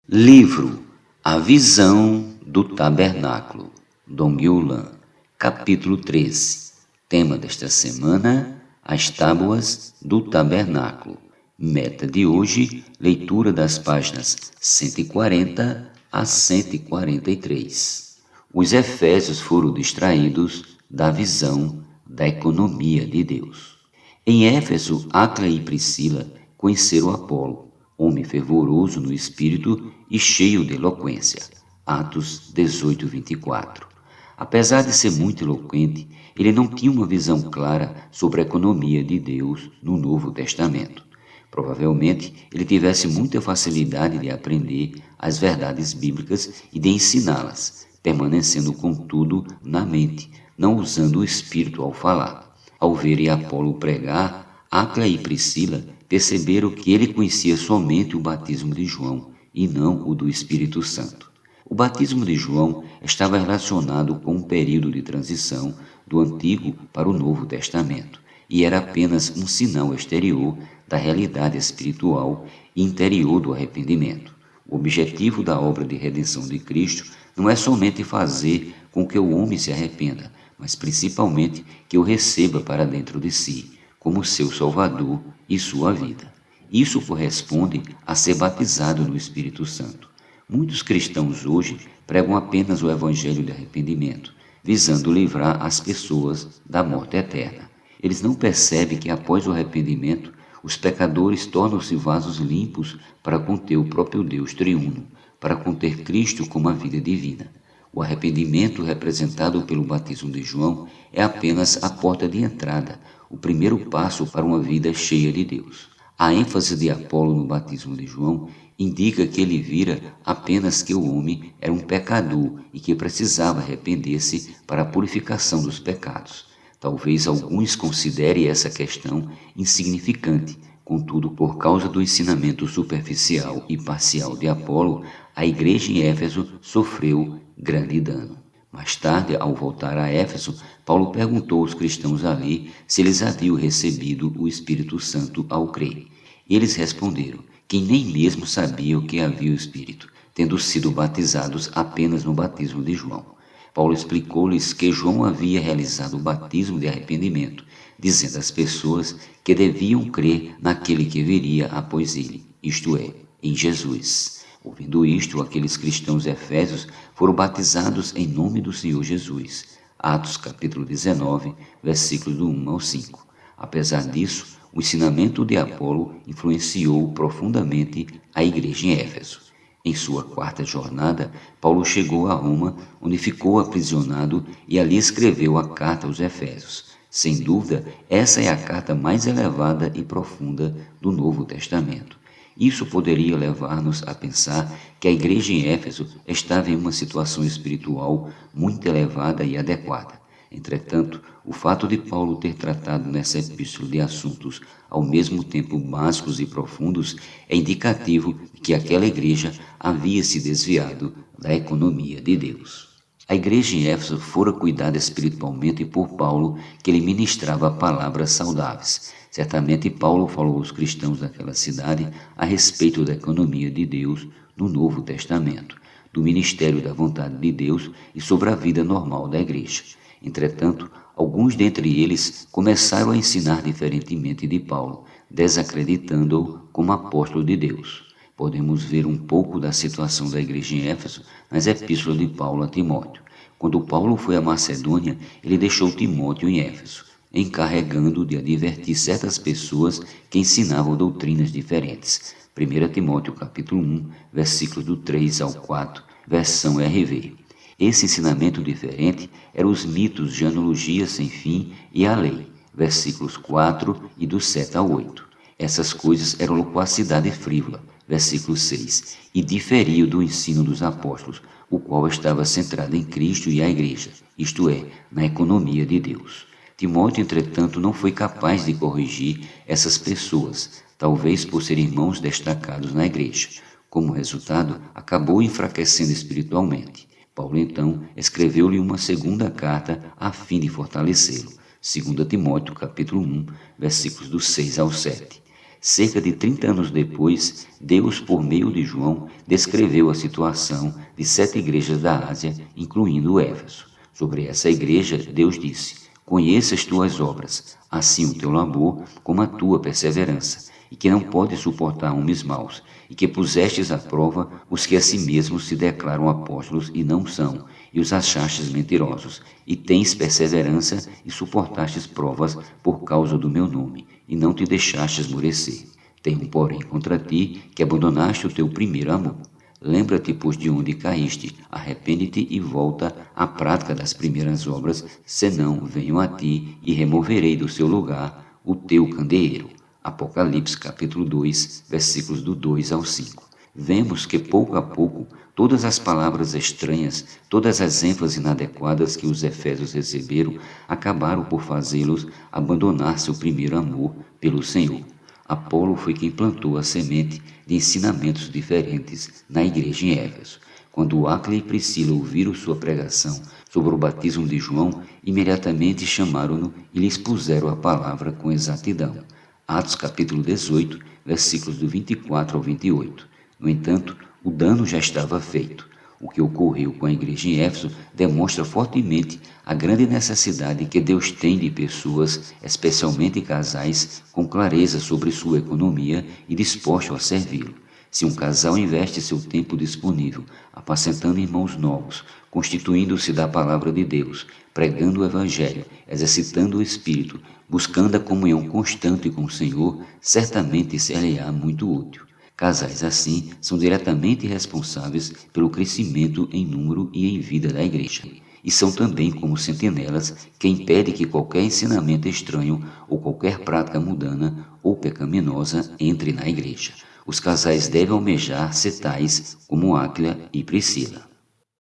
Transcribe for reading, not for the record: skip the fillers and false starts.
Livro A Visão do Tabernáculo, Dong Yulan, capítulo 13. Tema desta semana, as tábuas do tabernáculo. Meta de hoje, leitura das páginas 140 a 143. Os efésios foram distraídos da visão da economia de Deus. Em Éfeso, Áquila e Priscila conheceram Apolo, homem fervoroso no espírito e cheio de eloquência. Atos 18, 24. Apesar de ser muito eloquente, ele não tinha uma visão clara sobre a economia de Deus no Novo Testamento. Provavelmente, ele tivesse muita facilidade de aprender as verdades bíblicas e de ensiná-las, permanecendo, contudo, na mente, não usando o espírito ao falar. Ao verem Apolo pregar, Áquila e Priscila perceberam que ele conhecia somente o batismo de João e não o do Espírito Santo. O batismo de João estava relacionado com um período de transição do Antigo para o Novo Testamento e era apenas um sinal exterior da realidade espiritual e interior do arrependimento. O objetivo da obra de redenção de Cristo não é somente fazer com que o homem se arrependa, mas principalmente que o receba para dentro de si, como seu Salvador e sua vida. Isso corresponde a ser batizado no Espírito Santo. Muitos cristãos hoje pregam apenas o evangelho de arrependimento, visando livrar as pessoas da morte eterna. Eles não percebem que após o arrependimento, os pecadores tornam-se vasos limpos para conter o próprio Deus triuno, para conter Cristo como a vida divina. O arrependimento representado pelo batismo de João é apenas a porta de entrada, o primeiro passo para uma vida cheia de Deus. A ênfase de Apolo no batismo de João indica que ele vira apenas que o homem era um pecador e que precisava arrepender-se para a purificação dos pecados. Talvez alguns considerem essa questão insignificante, contudo, por causa do ensinamento superficial e parcial de Apolo, a igreja em Éfeso sofreu grande dano. Mais tarde, ao voltar a Éfeso, Paulo perguntou aos cristãos ali se eles haviam recebido o Espírito Santo ao crer. Eles responderam que nem mesmo sabiam que havia o Espírito, tendo sido batizados apenas no batismo de João. Paulo explicou-lhes que João havia realizado o batismo de arrependimento, dizendo às pessoas que deviam crer naquele que viria após ele, isto é, em Jesus. Ouvindo isto, aqueles cristãos efésios foram batizados em nome do Senhor Jesus. Atos capítulo 19, versículos do 1 ao 5. Apesar disso, o ensinamento de Apolo influenciou profundamente a igreja em Éfeso. Em sua quarta jornada, Paulo chegou a Roma, onde ficou aprisionado e ali escreveu a carta aos Efésios. Sem dúvida, essa é a carta mais elevada e profunda do Novo Testamento. Isso poderia levar-nos a pensar que a igreja em Éfeso estava em uma situação espiritual muito elevada e adequada. Entretanto, o fato de Paulo ter tratado nessa epístola de assuntos ao mesmo tempo básicos e profundos é indicativo de que aquela igreja havia se desviado da economia de Deus. A igreja em Éfeso fora cuidada espiritualmente por Paulo, que lhe ministrava palavras saudáveis. Certamente Paulo falou aos cristãos daquela cidade a respeito da economia de Deus no Novo Testamento, do ministério da vontade de Deus e sobre a vida normal da igreja. Entretanto, alguns dentre eles começaram a ensinar diferentemente de Paulo, desacreditando-o como apóstolo de Deus. Podemos ver um pouco da situação da igreja em Éfeso nas epístolas de Paulo a Timóteo. Quando Paulo foi à Macedônia, ele deixou Timóteo em Éfeso, encarregando de advertir certas pessoas que ensinavam doutrinas diferentes. 1 Timóteo capítulo 1, versículos do 3 ao 4, versão RV. Esse ensinamento diferente eram os mitos de analogia sem fim e a lei, versículos 4 e do 7 ao 8. Essas coisas eram loquacidade frívola, versículo 6, e diferiam do ensino dos apóstolos, o qual estava centrado em Cristo e a igreja, isto é, na economia de Deus. Timóteo, entretanto, não foi capaz de corrigir essas pessoas, talvez por serem irmãos destacados na igreja. Como resultado, acabou enfraquecendo espiritualmente. Paulo, então, escreveu-lhe uma segunda carta a fim de fortalecê-lo. 2 Timóteo, capítulo 1, versículos do 6 ao 7. Cerca de 30 anos depois, Deus, por meio de João, descreveu a situação de 7 igrejas da Ásia, incluindo Éfeso. Sobre essa igreja, Deus disse: Conheça as tuas obras, assim o teu labor como a tua perseverança, e que não podes suportar homens maus, e que pusestes à prova os que a si mesmos se declaram apóstolos e não são, e os achastes mentirosos, e tens perseverança e suportastes provas por causa do meu nome, e não te deixaste esmorecer. Tenho, porém, contra ti que abandonaste o teu primeiro amor. Lembra-te, pois, de onde caíste, arrepende-te e volta à prática das primeiras obras, senão venho a ti e removerei do seu lugar o teu candeeiro. Apocalipse capítulo 2, versículos do 2 ao 5. Vemos que pouco a pouco todas as palavras estranhas, todas as ênfases inadequadas que os efésios receberam, acabaram por fazê-los abandonar seu primeiro amor pelo Senhor. Apolo foi quem plantou a semente de ensinamentos diferentes na igreja em Éfeso. Quando Áquila e Priscila ouviram sua pregação sobre o batismo de João, imediatamente chamaram-no e lhes puseram a palavra com exatidão. Atos capítulo 18, versículos do 24 ao 28. No entanto, o dano já estava feito. O que ocorreu com a igreja em Éfeso demonstra fortemente a grande necessidade que Deus tem de pessoas, especialmente casais, com clareza sobre sua economia e dispostos a servi-lo. Se um casal investe seu tempo disponível, apacentando irmãos novos, constituindo-se da palavra de Deus, pregando o Evangelho, exercitando o Espírito, buscando a comunhão constante com o Senhor, certamente ser-lhe-á muito útil. Casais assim são diretamente responsáveis pelo crescimento em número e em vida da igreja. E são também como sentinelas que impedem que qualquer ensinamento estranho ou qualquer prática mundana ou pecaminosa entre na igreja. Os casais devem almejar ser tais como Áquila e Priscila.